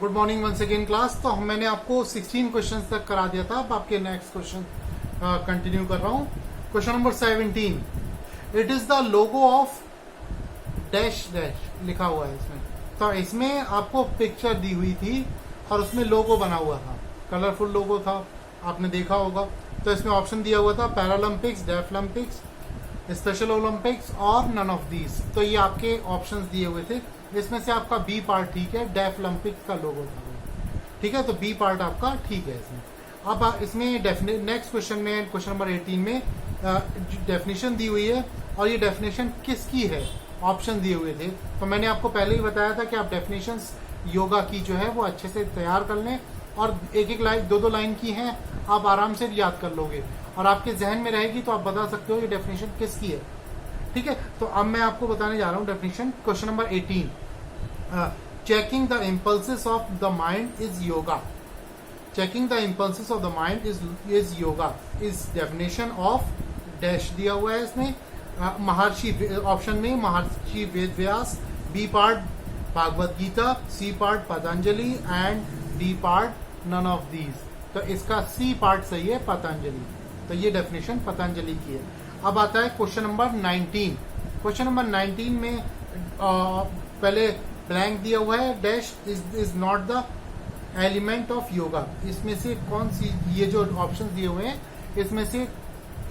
Good morning one second class. तो मैंने आपको 16 क्वेश्चन तक करा दिया था। अब आपके नेक्स्ट क्वेश्चन कंटिन्यू कर रहा हूँ। Question number 17, it is the logo of dash dash लिखा हुआ है इसमें। तो इसमें आपको पिक्चर दी हुई थी और उसमें लोगो बना हुआ था, कलरफुल लोगो था, आपने देखा होगा। तो इसमें ऑप्शन दिया हुआ था पैरालंपिक्स, डेफलंपिक्स, स्पेशल ओलंपिक्स और नन ऑफ दीज। तो ये आपके ऑप्शंस दिए हुए थे। इसमें से आपका बी पार्ट ठीक है, डेफलंपिक्स का लोगो था, ठीक है। तो बी पार्ट आपका ठीक है इसमें। अब इसमें नेक्स्ट क्वेश्चन में, क्वेश्चन नंबर 18 में डेफिनेशन दी हुई है और ये डेफिनेशन किसकी है, ऑप्शन दिए हुए थे। तो मैंने आपको पहले ही बताया था कि आप डेफिनेशंस योगा की जो है वो अच्छे से तैयार कर लें और एक एक लाइन, दो लाइन की हैं, आप आराम से याद कर लोगे और आपके जहन में रहेगी तो आप बता सकते हो ये डेफिनेशन किसकी है, ठीक है। तो अब मैं आपको बताने जा रहा हूँ definition. Question number 18, checking the impulses of the mind is yoga. Checking the impulses of the mind is yoga is definition of dash दिया हुआ है इसमें। महर्षि, ऑप्शन में Maharshi Ved Vyas, B part Bhagavad Gita, C part Patanjali and D part none of these. तो इसका C part सही है, पतंजलि। तो ये डेफिनेशन पतंजलि की है। अब आता है क्वेश्चन नंबर 19। क्वेश्चन नंबर 19 में पहले ब्लैंक दिया हुआ है, dash is not the element of yoga. इसमें से कौन सी, ये जो ऑप्शन दिए हुए हैं इसमें से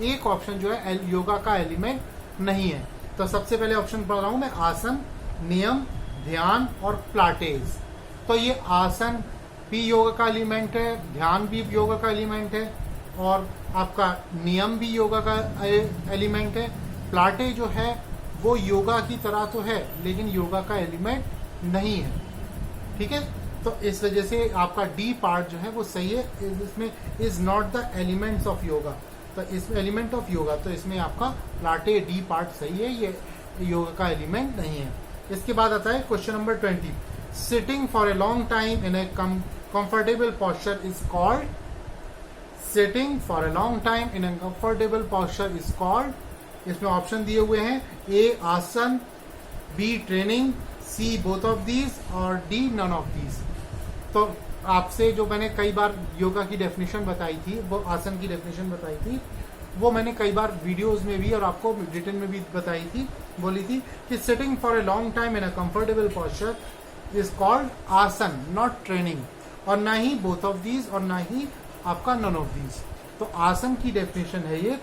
एक ऑप्शन जो है योगा का एलिमेंट नहीं है। तो सबसे पहले ऑप्शन पढ़ रहा हूं मैं, आसन, नियम, ध्यान और प्लाटेज। तो ये आसन भी योगा का एलिमेंट है, ध्यान भी योगा का एलिमेंट है और आपका नियम भी योगा का एलिमेंट है। प्लाटे जो है वो योगा की तरह तो है लेकिन योगा का एलिमेंट नहीं है, ठीक है। तो इस वजह से आपका डी पार्ट जो है वो सही है। इसमें is not the elements of yoga, तो इसमें एलिमेंट ऑफ योगा, तो इसमें आपका प्लाटे डी पार्ट सही है, ये योगा का एलिमेंट नहीं है। इसके बाद आता है question number 20, sitting for a long time in a comfortable posture is called. Sitting for a long time in a comfortable posture is called. इसमें ऑप्शन दिए हुए हैं, A asana, B training, C both of these और D none of these. तो आपसे जो मैंने कई बार योगा की डेफिनेशन बताई थी, वो आसन की डेफिनेशन बताई थी, वो मैंने कई बार वीडियोस में भी और आपको रिटन में भी बताई थी, बोली थी कि sitting for a long time in a comfortable posture is called आसन, नॉट ट्रेनिंग, और ना ही बोथ ऑफ दीज और ना ही आपका नन ऑफ दीज। तो आसन की डेफिनेशन है ये,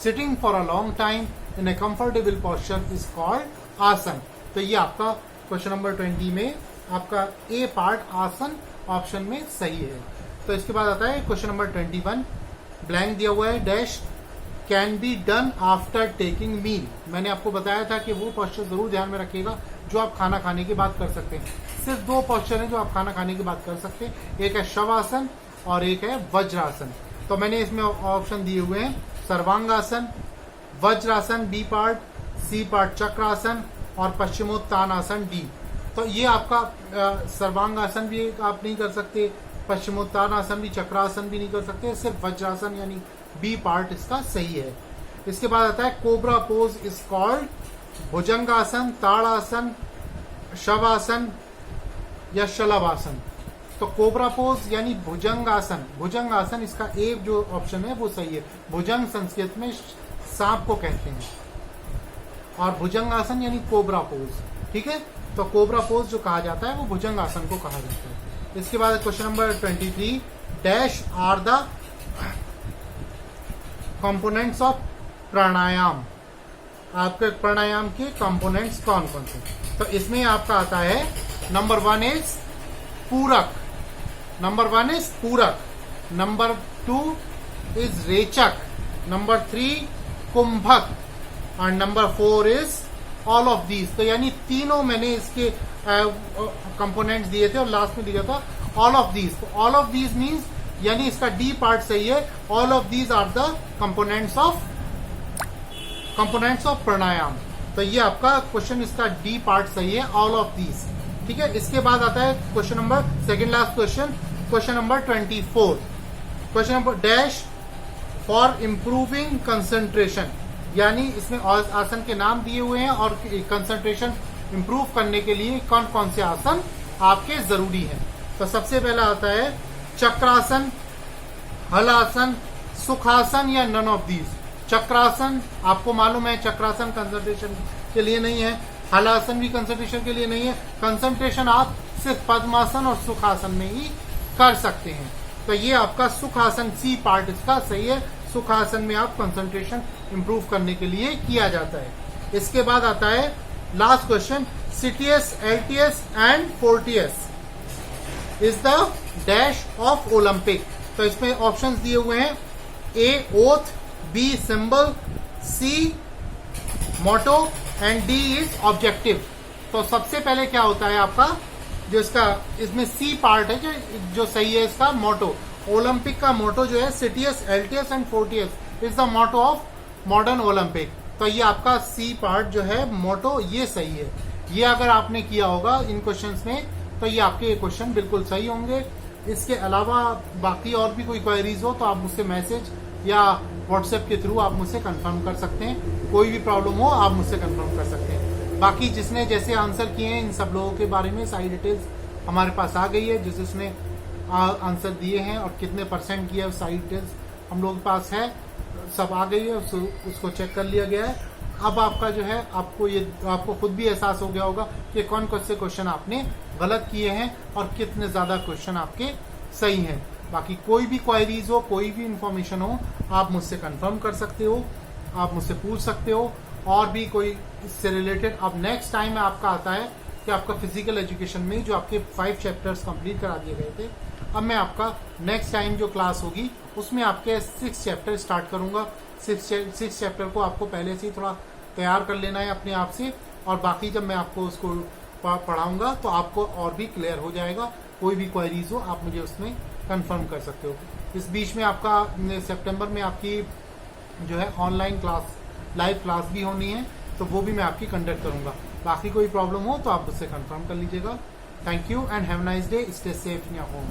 sitting for a long time in a comfortable posture is called आसन। तो ये आपका क्वेश्चन नंबर 20 में आपका ए पार्ट आसन ऑप्शन में सही है। तो इसके बाद आता है क्वेश्चन नंबर 21, ब्लैंक दिया हुआ है, dash can be done after taking meal. मैंने आपको बताया था कि वो पोस्चर जरूर ध्यान में रखिएगा जो आप खाना खाने के बाद कर सकते हैं। सिर्फ दो पोस्चर हैं जो आप खाना खाने के बाद कर सकते हैं, एक है शवासन और एक है वज्रासन। तो मैंने इसमें ऑप्शन दिए हुए हैं, Sarvangasana, Vajrasana B part, C part Chakrasana और पश्चिमोत्तानासन डी। तो ये आपका सर्वांगासन भी आप नहीं कर सकते, पश्चिमोत्तानासन भी, चक्रासन भी नहीं कर सकते, सिर्फ वज्रासन यानी बी पार्ट इसका सही है। इसके बाद आता है कोबरा पोज इज कॉल्ड भुजंगासन, ताड़ासन, शवासन या शलभासन। तो कोबरा पोज यानी भुजंगासन, भुजंगासन इसका एक जो ऑप्शन है वो सही है। भुजंग संस्कृत में सांप को कहते हैं और भुजंगासन यानी कोबरा पोज, ठीक है। तो कोबरा पोज जो कहा जाता है वो भुजंगासन को कहा जाता है। इसके बाद question number 23, dash are the components of pranayama. आपके प्राणायाम के कंपोनेंट्स कौन कौन से। तो इसमें आपका आता है, नंबर 1 इज पूरक, नंबर 1 इज पूरक, नंबर 2 इज रेचक, नंबर 3 कुंभक और number 4 is all of these. तो यानी तीनों मैंने इसके कंपोनेंट्स दिए थे और लास्ट में दिया था ऑल ऑफ दीज। तो ऑल ऑफ दीज मीन्स यानी इसका डी पार्ट सही है, all of these are the components of pranayama. तो ये आपका क्वेश्चन, इसका डी पार्ट सही है, ऑल ऑफ दीज, ठीक है। इसके बाद आता है question number, second last question, question number 24, question number dash for improving concentration. यानी इसमें आसन के नाम दिए हुए हैं और कंसंट्रेशन इंप्रूव करने के लिए कौन कौन से आसन आपके जरूरी है। तो सबसे पहला आता है चक्रासन, हलासन, सुखासन या नन ऑफ दीज। चक्रासन आपको मालूम है, चक्रासन कंसंट्रेशन के लिए नहीं है, हलासन भी कंसंट्रेशन के लिए नहीं है। कंसंट्रेशन आप सिर्फ पद्मासन और सुखासन में ही कर सकते हैं। तो ये आपका सुखासन, सी पार्ट इसका सही है। सुखासन में आप कंसंट्रेशन इंप्रूव करने के लिए किया जाता है। इसके बाद आता है last question, citius, altius and fortius is the dash of Olympic. तो इसमें ऑप्शंस दिए हुए हैं, A oath, B symbol, C motto and D is objective. तो सबसे पहले क्या होता है आपका जो इसका, इसमें सी पार्ट है जो सही है इसका, मोटो। ओलंपिक का मोटो जो है citius, altius and fortius is the motto of modern Olympic. तो ये आपका सी पार्ट जो है मोटो, ये सही है। ये अगर आपने किया होगा इन क्वेश्चंस में तो ये आपके क्वेश्चन बिल्कुल सही होंगे। इसके अलावा बाकी और भी कोई क्वेरीज हो तो आप मुझसे मैसेज या व्हाट्सएप के थ्रू आप मुझसे कंफर्म कर सकते हैं। कोई भी प्रॉब्लम हो आप मुझसे कंफर्म कर सकते हैं। बाकी जिसने जैसे आंसर किए हैं इन सब लोगों के बारे में सारी डिटेल्स हमारे पास आ गई है। जिसने आंसर दिए हैं और कितने परसेंट किए है सारी डिटेल्स हम लोगों के पास है, सब आ गई है, उसको चेक कर लिया गया है। अब आपका जो है आपको खुद भी एहसास हो गया होगा कि कौन कौन से क्वेश्चन आपने गलत किए हैं और कितने ज्यादा क्वेश्चन आपके सही हैं। बाकी कोई भी क्वेरीज हो, कोई भी इंफॉर्मेशन हो, आप मुझसे कंफर्म कर सकते हो, आप मुझसे पूछ सकते हो। और भी कोई इससे रिलेटेड अब नेक्स्ट टाइम आपका आता है कि आपका फिजिकल एजुकेशन में जो आपके 5 चैप्टर्स कंप्लीट करा दिए गए थे, अब मैं आपका नेक्स्ट टाइम जो क्लास होगी उसमें आपके 6 चैप्टर स्टार्ट करूंगा। 6 चैप्टर को आपको पहले से ही थोड़ा तैयार कर लेना है अपने आप से, और बाकी जब मैं आपको उसको पढ़ाऊंगा तो आपको और भी क्लियर हो जाएगा। कोई भी क्वेरीज हो आप मुझे उसमें कंफर्म कर सकते हो। इस बीच में आपका सितंबर में आपकी जो है ऑनलाइन क्लास, लाइव क्लास भी होनी है, तो वो भी मैं आपकी कंडक्ट करूंगा। बाकी कोई प्रॉब्लम हो तो आप मुझसे कंफर्म कर लीजिएगा। Thank you and have nice day, stay safe in your home.